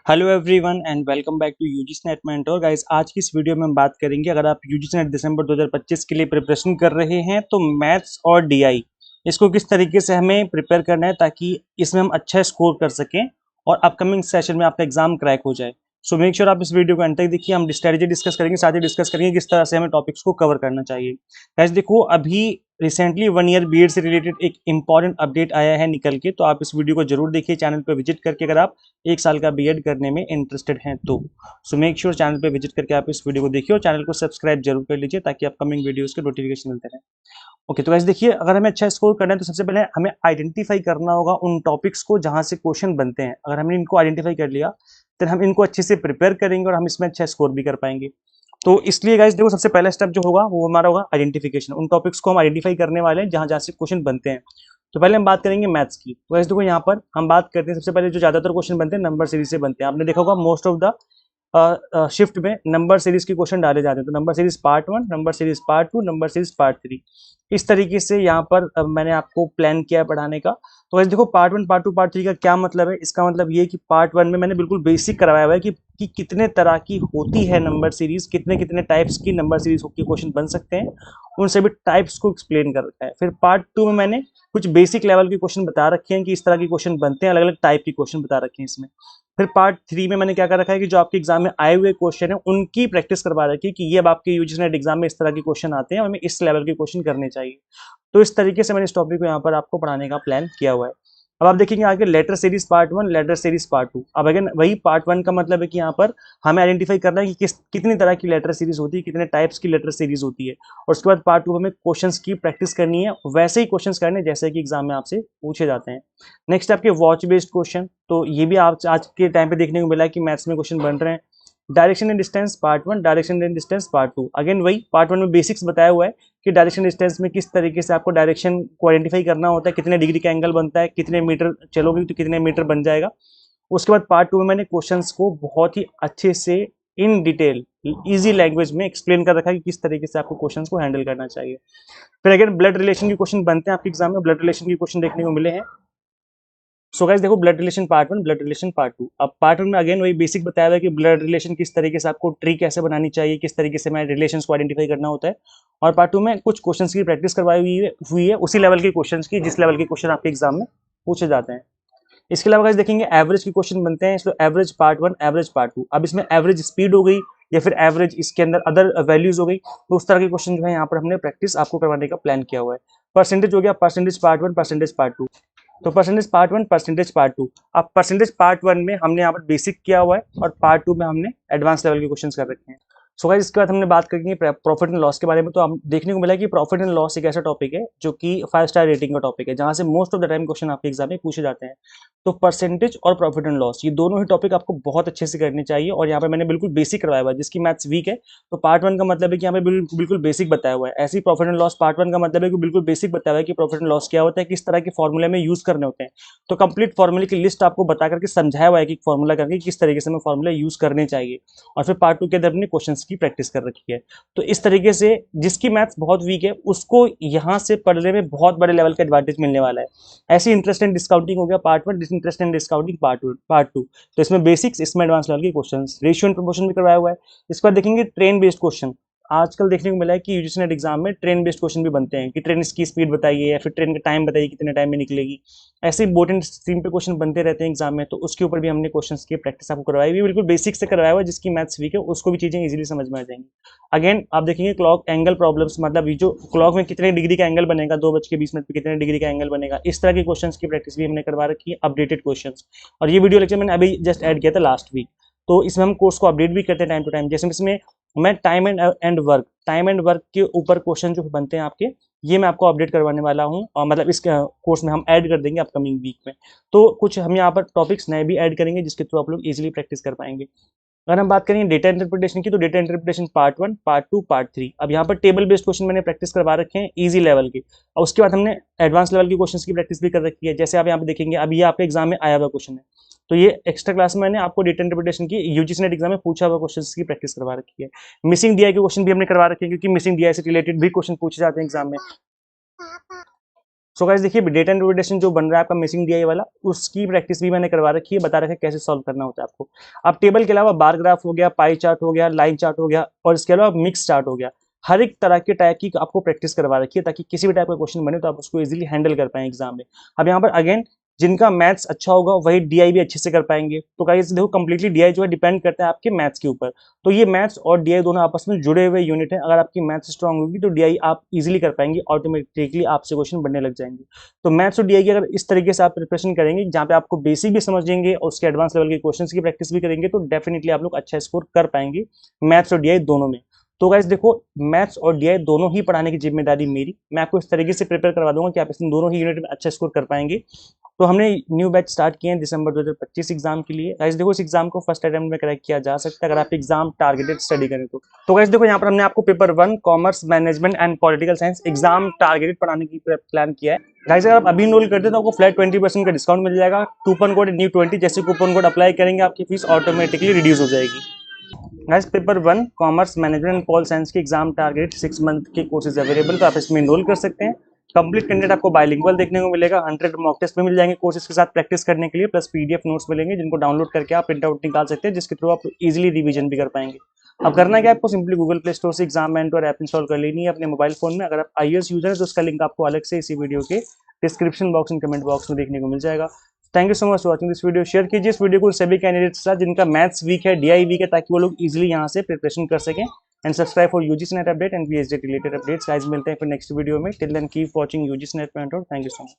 Hello everyone and welcome back to UGC NET mentor guys. आज की इस video में हम बात करेंगे, अगर आप यूजीसी नेट दिसंबर 2025 के लिए प्रिपरेशन कर रहे हैं तो मैथ्स और डीआई इसको किस तरीके से हमें प्रिपेयर करना है ताकि इसमें हम अच्छा स्कोर कर सकें और अपकमिंग सेशन में आपका एग्जाम क्रैक हो जाए। सो मेक श्योर आप इस वीडियो को अंत तक देखिए। हम स्ट्रेटेजी डिस्कस करेंगे, साथ ही डिस्कस करेंगे किस तरह से हमें टॉपिक्स को कवर करना चाहिए। गाइस देखो, अभी रिसेंटली 1 ईयर बीएड से रिलेटेड एक इंपॉर्टेंट अपडेट आया है निकल के, तो आप इस वीडियो को जरूर देखिए चैनल पर विजिट करके, अगर आप 1 साल का बीएड करने में इंटरेस्टेड हैं तो। सो मेक श्योर चैनल पे विजिट करके आप इस वीडियो को देखिए और चैनल को सब्सक्राइब जरूर कर लीजिए ताकि अपकमिंग वीडियोस के नोटिफिकेशन मिलते रहें। ओके, तो गाइस देखिए, अगर हमें अच्छा स्कोर करना है तो सबसे पहले हमें आइडेंटिफाई करना होगा उन टॉपिक्स को जहां से क्वेश्चन बनते हैं। अगर हमने इनको आइडेंटिफाई कर लिया तो हम इनको अच्छे से प्रिपेयर करेंगे और हम इसमें अच्छा स्कोर भी कर पाएंगे। तो इसलिए गाइस देखो, सबसे पहला स्टेप जो होगा वो हमारा होगा आइडेंटिफिकेशन। उन टॉपिक्स को हम आइडेंटिफाई करने वाले हैं जहां जहां से क्वेश्चन बनते हैं। तो पहले हम बात करेंगे मैथ्स की। तो गाइस देखो, यहाँ पर हम बात करते हैं, सबसे पहले जो ज्यादातर क्वेश्चन बनते हैं नंबर सीरीज से बनते हैं। आपने देखा होगा मोस्ट ऑफ द शिफ्ट में नंबर सीरीज के क्वेश्चन डाले जाते हैं। तो number series part 1, number series part 2, number series part 3, इस तरीके से यहाँ पर मैंने आपको प्लान किया है पढ़ाने का। तो वैसे देखो, पार्ट 1, पार्ट 2, पार्ट 3 का क्या मतलब है। इसका मतलब ये है कि पार्ट 1 में मैंने बिल्कुल बेसिक करवाया हुआ है कि कितने तरह की होती है नंबर सीरीज, कितने कितने टाइप्स की नंबर सीरीज के क्वेश्चन बन सकते हैं, उन सभी टाइप्स को एक्सप्लेन कर रखा है। फिर पार्ट 2 में मैंने कुछ बेसिक लेवल के क्वेश्चन बता रखे हैं कि इस तरह के क्वेश्चन बनते हैं, अलग अलग टाइप के क्वेश्चन बता रखे हैं इसमें। फिर पार्ट 3 में मैंने क्या कर रखा है कि जो आपके एग्जाम में आए हुए क्वेश्चन है उनकी प्रैक्टिस करवा रखी है कि ये अब आपके यूजीसी नेट एग्जाम में इस तरह के क्वेश्चन आते हैं और हमें इस लेवल के क्वेश्चन करने चाहिए। तो इस तरीके से मैंने इस टॉपिक को यहाँ पर आपको पढ़ाने का प्लान किया हुआ है। अब आप देखेंगे आगे letter series part 1, letter series part 2। अब अगेन वही पार्ट 1 का मतलब है कि यहाँ पर हमें आइडेंटिफाई करना है कि कितनी तरह की लेटर सीरीज होती है, कितने टाइप्स की लेटर सीरीज होती है, और उसके बाद पार्ट 2 में क्वेश्चंस की प्रैक्टिस करनी है, वैसे ही क्वेश्चंस करने जैसे कि एग्जाम में आपसे पूछे जाते हैं। नेक्स्ट आपके वॉच बेस्ड क्वेश्चन, तो ये भी आप आज के टाइम पे देखने को मिला है कि मैथ्स में क्वेश्चन बन रहे हैं। Direction and distance part 1, direction and distance part 2, again वही पार्ट 1 में बेसिक्स बताया हुआ है कि डायरेक्शन डिस्टेंस में किस तरीके से आपको डायरेक्शन को आइडेंटिफाई करना होता है, कितने डिग्री का एंगल बनता है, कितने मीटर चलोगे तो कितने मीटर बन जाएगा। उसके बाद पार्ट 2 में मैंने क्वेश्चंस को बहुत ही अच्छे से इन डिटेल इजी लैंग्वेज में एक्सप्लेन कर रखा है कि किस तरीके से आपको क्वेश्चंस को हैंडल करना चाहिए। फिर अगेन ब्लड रिलेशन के क्वेश्चन बनते हैं आपके एग्जाम में, ब्लड रिलेशन के क्वेश्चन देखने को मिले हैं। सो गाइस देखो, blood relation part 1, blood relation part 2। अब पार्ट 1 में अगेन वही बेसिक बताया हुआ है कि ब्लड रिलेशन किस तरीके से आपको ट्री कैसे बनानी चाहिए, किस तरीके से मैं रिलेशंस को आइडेंटिफाई करना होता है। और पार्ट 2 में कुछ क्वेश्चंस की प्रैक्टिस करवाई हुई है उसी लेवल के क्वेश्चंस की जिस लेवल के क्वेश्चन आपके एग्जाम में पूछे जाते हैं। इसके अलावा गाइस देखेंगे एवरेज के क्वेश्चन बनते हैं। इसमें एवरेज पार्ट 1, एवरेज पार्ट 2। अब इसमें एवरेज स्पीड हो गई या फिर एवरेज इसके अंदर अदर वैल्यूज हो गई, तो उस तरह के क्वेश्चन जो है यहाँ पर हमने प्रैक्टिस आपको करवाने का प्लान किया हुआ है। परसेंटेज हो गया, परसेंटेज पार्ट 1, परसेंटेज पार्ट 2। तो परसेंटेज पार्ट 1, परसेंटेज पार्ट 2। अब परसेंटेज पार्ट 1 में हमने यहाँ पर बेसिक किया हुआ है और पार्ट 2 में हमने एडवांस लेवल के क्वेश्चंस कर रखे हैं। सो गाइस इसके बाद हमने बात करेंगे प्रॉफिट एंड लॉस के बारे में। तो हम देखने को मिला कि प्रॉफिट एंड लॉस एक ऐसा टॉपिक है जो कि 5 स्टार रेटिंग का टॉपिक है, जहां से most of the time question आपके एग्जाम में पूछे जाते हैं। तो परसेंटेज और प्रॉफिट एंड लॉस, ये दोनों ही टॉपिक आपको बहुत अच्छे से करने चाहिए। और यहाँ पे मैंने बिल्कुल बेसिक करवाया हुआ है, जिसकी मैथ्स वीक है तो पार्ट 1 का मतलब है कि यहाँ पे बिल्कुल बेसिक बताया हुआ है। ऐसे ही प्रॉफिट एंड लॉस पार्ट 1 का मतलब है कि बिल्कुल बेसिक बताया हुआ है कि प्रॉफिट एंड लॉस क्या होता है, किस तरह के फॉर्मूले में यूज करने होते हैं। तो कंप्लीट फॉर्मूले की लिस्ट आपको बता करके समझाया हुआ है कि फॉर्मूला करके किस तरीके से हमें फॉर्मूला यूज करने चाहिए। और फिर पार्ट 2 के अंदर हमने क्वेश्चन की प्रैक्टिस कर रखी है। तो इस तरीके से जिसकी मैथ्स बहुत वीक है उसको यहाँ से पढ़ने में बहुत बड़े लेवल का एडवांटेज मिलने वाला है। ऐसी इंटरेस्ट एंड डिस्काउंटिंग हो गया part 1, disinterest and discounting part 2। तो इसमें बेसिक्स, इसमें एडवांस लेवल के क्वेश्चंस, रेशियो एंड प्रपोर्शन भी करवाया हुआ है। इसके बाद देखेंगे ट्रेन बेस्ड क्वेश्चन। आजकल देखने को मिला है कि यूजीसी नेट एग्जाम में ट्रेन बेस्ड क्वेश्चन भी बनते हैं कि ट्रेन की स्पीड बताइए या फिर ट्रेन का टाइम बताइए कितने टाइम में निकलेगी। ऐसे बोट एंड स्ट्रीम पे क्वेश्चन बनते रहते हैं एग्जाम में, तो उसके ऊपर भी हमने क्वेश्चंस की प्रैक्टिस आपको करवाई हुई, बिल्कुल बेसिक से करवाया हुआ है। जिसकी मैथ्स वीक है उसको भी चीजें इजीली समझ में आ जाएंगी। अगेन आप देखेंगे क्लॉक एंगल प्रॉब्लम्स, मतलब ये जो क्लॉक में कितने डिग्री का एंगल बनेगा, 2:20 पे कितने डिग्री का एंगल बनेगा, इस तरह के क्वेश्चंस की प्रैक्टिस भी हमने करवा रखी है, अपडेटेड क्वेश्चंस। और ये वीडियो लेक्चर मैंने अभी जस्ट ऐड किया था लास्ट वीक। तो इसमें हम कोर्स को अपडेट भी करते हैं टाइम टू टाइम। जैसे इसमें मैं टाइम एंड वर्क के ऊपर क्वेश्चन जो बनते हैं आपके, ये मैं आपको अपडेट करवाने वाला हूँ, और मतलब इस कोर्स में हम ऐड कर देंगे अपकमिंग वीक में। तो कुछ हम यहाँ पर टॉपिक्स नए भी ऐड करेंगे जिसके थ्रू आप लोग इजीली प्रैक्टिस कर पाएंगे। अगर हम बात करेंगे डेटा इंटरप्रिटेशन की, तो data interpretation part 1, part 2, part 3। अब यहाँ पर टेबल बेस्ड क्वेश्चन मैंने प्रैक्टिस करवा रखे हैं इजी लेवल के, और उसके बाद हमने एडवांस लेवल के क्वेश्चंस की प्रैक्टिस भी कर रखी है। जैसे आप यहाँ पे देखेंगे, अब ये आपके एग्जाम में आया हुआ क्वेश्चन है, तो ये एक्स्ट्रा क्लास में मैंने आपको डेटा इंटरप्रिटेशन की यूजीसी नेट एग्जाम में पूछा हुआ क्वेश्चन की प्रैक्टिस करवा रखी है। मिसिंग डीआई के क्वेश्चन भी हमने करवा रखे हैं, क्योंकि मिसिंग डीआई से रिलेटेड भी क्वेश्चन पूछे जाते हैं एग्जाम में। सो गाइस देखिए डेटा इंटरप्रिटेशन जो बन रहा है आपका मिसिंग डीआई वाला, उसकी प्रैक्टिस भी मैंने करवा रखी है, बता रखा है कैसे सॉल्व करना होता है आपको। अब टेबल के अलावा बार ग्राफ हो गया, पाई चार्ट हो गया, लाइन चार्ट हो गया और इसके अलावा मिक्स चार्ट हो गया, हर एक तरह के टाइप की आपको प्रैक्टिस करवा रखी है ताकि किसी भी टाइप का क्वेश्चन बने तो आप उसको इजीली हैंडल कर पाएं एग्जाम में। अब यहाँ पर अगेन जिनका मैथ्स अच्छा होगा वही डीआई भी अच्छे से कर पाएंगे। तो गाइस देखो कंप्लीटली डीआई जो है डिपेंड करता है आपके मैथ्स के ऊपर। तो ये मैथ्स और डीआई दोनों आपस में जुड़े हुए यूनिट है। अगर आपकी मैथ्स स्ट्रांग होगी तो डीआई आप इजीली कर पाएंगे, ऑटोमेटिकली आपसे क्वेश्चन बनने लग जाएंगे। तो मैथ्स और डीआई की अगर इस तरीके से आप प्रिपरेशन करेंगे जहाँ पे आपको बेसिक भी समझेंगे और उसके एडवांस लेवल के क्वेश्चन की प्रैक्टिस भी करेंगे, तो डेफिनेटली आप लोग अच्छा स्कोर कर पाएंगे मैथ्स और डीआई दोनों में। तो गाइस देखो मैथ्स और डीआई दोनों ही पढ़ाने की जिम्मेदारी मेरी, मैं आपको इस तरीके से प्रिपेयर करवा दूंगा कि आप इन दोनों ही यूनिट में अच्छा स्कोर कर पाएंगे। तो हमने न्यू बैच स्टार्ट किए हैं दिसंबर 2025 एग्जाम के लिए। गाइस देखो इस एग्जाम को फर्स्ट अटेम्प्ट में क्रैक किया जा सकता है अगर आप एग्जाम टारगेटेड स्टडी करें तो गाइस देखो यहाँ पर हमने आपको paper 1 commerce management and political science exam targeted पढ़ाने की प्लान किया है। गाइस अगर आप अभी इनरोल करते हैं तो आपको फ्लैट 20% का डिस्काउंट मिल जाएगा। कूपन कोड न्यू 20 जैसे कूपन कोड अप्लाई करेंगे आपकी फीस ऑटोमेटिकली रिड्यूस हो जाएगी। Guys paper 1 commerce management and pol science के एग्जाम टारगेट 6 मंथ के कोर्सेज अवेलेबल, तो आप इसमें इनरोल कर सकते हैं। कंप्लीट कंटेंट आपको बाइलिंगुअल देखने को मिलेगा, 100 मॉक टेस्ट भी मिल जाएंगे कोर्सेज के साथ प्रैक्टिस करने के लिए, प्लस पीडीएफ नोट्स मिलेंगे जिनको डाउनलोड करके आप प्रिंट आउट निकाल सकते हैं, जिसके थ्रू आप इजीली रिवीजन भी कर पाएंगे। अब करना क्या आपको सिंपली गूगल प्ले स्टोर से एग्जाम मेंटर ऐप इंस्टॉल कर लेनी है अपने मोबाइल फोन में। अगर आप आईएएस यूजर है तो उसका लिंक आपको अलग से इसी वीडियो के description box and comment box में देखने को मिल जाएगा। Thank you so much for watching this video. Share कीजिए इस वीडियो को सभी कैंडिडेट्स के साथ जिनका मैथ्स वीक है, डीआई वीक है, ताकि वो लोग इजीली यहाँ से प्रिपरेशन कर सकें। And subscribe for UGC NET update and PhD related updates. Guys मिलते हैं फिर नेक्स्ट वीडियो में। Till then keep watching UGC NET mentor. Thank you so much.